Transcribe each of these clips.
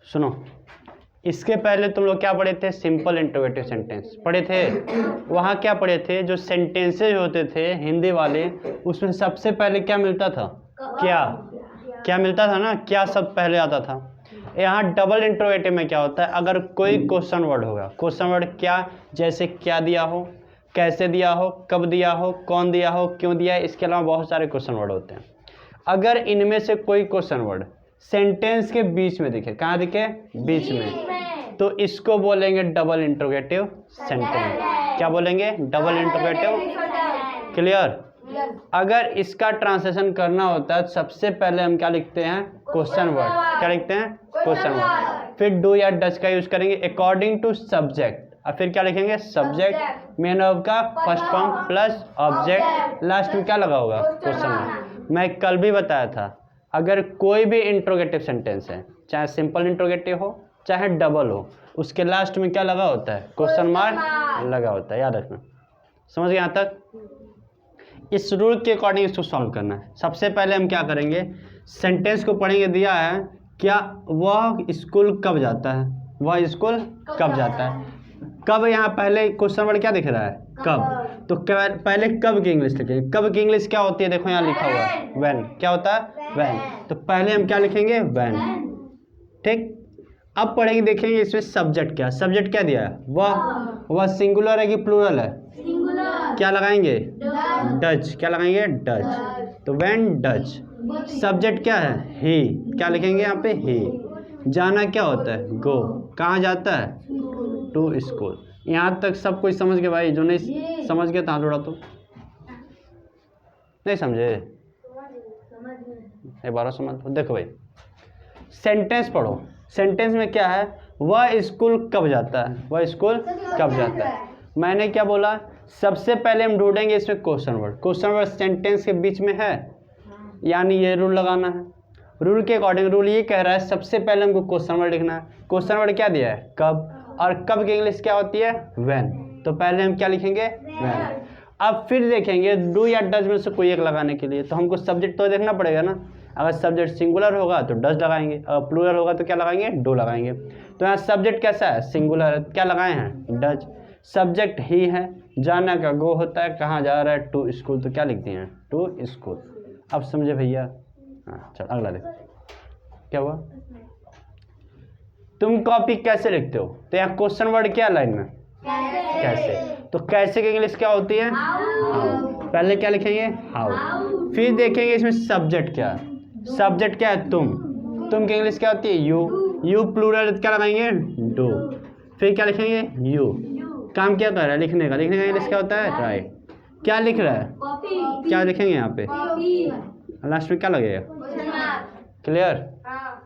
सुनो, इसके पहले तुम लोग क्या पढ़े थे? सिंपल इंट्रोगेटिव सेंटेंस पढ़े थे। वहाँ क्या पढ़े थे? जो सेंटेंसेज होते थे हिंदी वाले, उसमें सबसे पहले क्या मिलता था? क्या मिलता था ना? क्या सब पहले आता था। यहाँ डबल इंट्रोगेटिव में क्या होता है? अगर कोई क्वेश्चन वर्ड होगा, क्वेश्चन वर्ड क्या, जैसे क्या दिया हो, कैसे दिया हो, कब दिया हो, कौन दिया हो, क्यों दिया है, इसके अलावा बहुत सारे क्वेश्चन वर्ड होते हैं। अगर इनमें से कोई क्वेश्चन वर्ड सेंटेंस के बीच में दिखे, कहाँ दिखे? बीच में, तो इसको बोलेंगे डबल इंट्रोगेटिव सेंटेंस। क्या बोलेंगे? Double interrogative. क्लियर? अगर इसका ट्रांसलेशन करना होता है सबसे पहले हम क्या लिखते हैं? Question word. क्या लिखते हैं? Question word. फिर डू या डज का यूज करेंगे अकॉर्डिंग टू सब्जेक्ट, और फिर क्या लिखेंगे? सब्जेक्ट, मेन वर्ब का first form plus object, last में क्या लगा होगा? Question word. मैं कल भी बताया था, अगर कोई भी इंट्रोगेटिव सेंटेंस है, चाहे सिंपल इंट्रोगेटिव हो चाहे डबल हो, उसके लास्ट में क्या लगा होता है? क्वेश्चन मार्क लगा होता है। याद रखना। समझ गए यहाँ तक? इस रूल के अकॉर्डिंग इसको सॉल्व करना है। सबसे पहले हम क्या करेंगे? सेंटेंस को पढ़ेंगे। दिया है क्या, वह स्कूल कब जाता है? वह स्कूल कब जाता है? कब, यहाँ पहले क्वेश्चन वर्ड क्या दिख रहा है? कब। तो पहले कब की इंग्लिश लिखेंगे। कब की इंग्लिश क्या होती है? देखो यहाँ लिखा हुआ है व्हेन। क्या होता है? व्हेन। तो पहले हम क्या लिखेंगे? व्हेन। ठीक। अब पढ़ेंगे, देखेंगे इसमें सब्जेक्ट क्या। सब्जेक्ट क्या दिया है? वह सिंगुलर है कि प्लूरल है? क्या लगाएंगे? डज। क्या लगाएंगे? डज। तो व्हेन डज। सब्जेक्ट क्या है? ही। क्या लिखेंगे यहाँ पे? ही। जाना क्या होता है? गो। कहाँ जाता है? To school. यहाँ तक सब कुछ समझ गए भाई? जो नहीं समझ गया था थोड़ा, तो नहीं समझे, एक बार समझ। देखो भाई, सेंटेंस पढ़ो। सेंटेंस में क्या है? वह स्कूल कब जाता है? वह स्कूल कब जाता है। मैंने क्या बोला? सबसे पहले हम ढूंढेंगे इसमें question word. Question word sentence के बीच में है, यानी ये रूल लगाना है। रूल के अकॉर्डिंग रूल ये कह रहा है सबसे पहले हमको क्वेश्चन वर्ड लिखना है। क्वेश्चन वर्ड क्या दिया है? कब। और कब की इंग्लिश क्या होती है? व्हेन। तो पहले हम क्या लिखेंगे? व्हेन। अब फिर देखेंगे डू या डज में से कोई एक लगाने के लिए, तो हमको सब्जेक्ट तो देखना पड़ेगा ना। अगर सब्जेक्ट सिंगुलर होगा तो डज लगाएंगे, और प्लूरल होगा तो क्या लगाएंगे? डू लगाएंगे। तो यहाँ सब्जेक्ट कैसा है? सिंगुलर है, क्या लगाए हैं? डज। सब्जेक्ट ही है, जाना का गो होता है, कहाँ जा रहा है? टू स्कूल, तो क्या लिखते हैं? To school. अब समझे भैया? हाँ चल अगला देखो क्या हुआ। तुम कॉपी कैसे लिखते हो? तो यहाँ क्वेश्चन वर्ड क्या लाइन में? कैसे। तो कैसे की इंग्लिश क्या होती है? हाउ। पहले क्या लिखेंगे? हाउ। फिर देखेंगे इसमें सब्जेक्ट क्या है। सब्जेक्ट क्या है? तुम की इंग्लिश क्या होती है? यू प्लूरल क्या लगाएंगे? डू। फिर क्या लिखेंगे? यू। काम क्या कर रहा है? लिखने का इंग्लिश क्या होता है? राइट। क्या लिख रहा है? क्या लिखेंगे यहाँ पे? लास्ट में क्या लगेगा? क्लियर?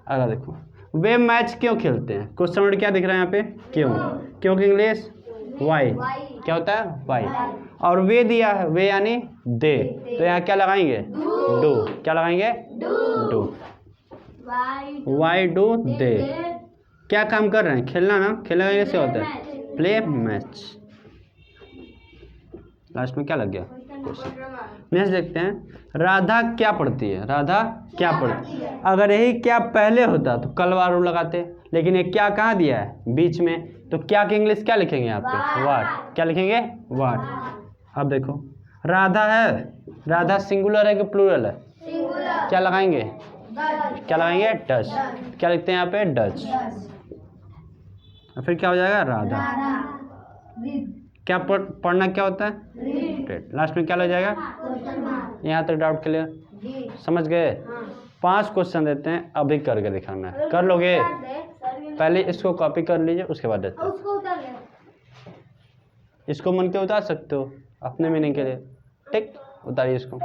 अगला देखो, वे मैच क्यों खेलते हैं? क्वेश्चन वर्ड क्या दिख रहा है यहाँ पे? क्यों की इंग्लिश? वाई। क्या होता है? वाई। और वे दिया है, वे यानी दे, तो यहाँ क्या लगाएंगे? डू। क्या लगाएंगे? डू। Why do they. क्या काम कर रहे हैं? खेलना ना। खेलने का कैसे होता है? Play match. लास्ट में क्या लग गया? नेक्स्ट देखते हैं, राधा क्या पढ़ती है? राधा क्या पढ़ती है? अगर यही क्या पहले होता तो कल वार लगाते, लेकिन ये क्या कहाँ दिया है? बीच में, तो क्या की इंग्लिश क्या लिखेंगे यहाँ पे? वाट। क्या लिखेंगे? वाट। अब देखो, राधा है, राधा सिंगुलर है कि प्लूरल है? क्या लगाएंगे? क्या लगाएंगे? डज। क्या लिखते हैं यहाँ पे? डज। फिर क्या हो जाएगा? राधा। क्या पढ़ना क्या होता है? रीड। लास्ट में क्या लग जाएगा? यहाँ तक डाउट क्लियर? समझ गए? 5 क्वेश्चन देते हैं, अभी करके दिखाना है। कर लोगे? पहले इसको कॉपी कर लीजिए, उसके बाद देते हैं। इसको मन के उतार सकते हो अपने मीनिंग के लिए। ठीक, उतारिए इसको।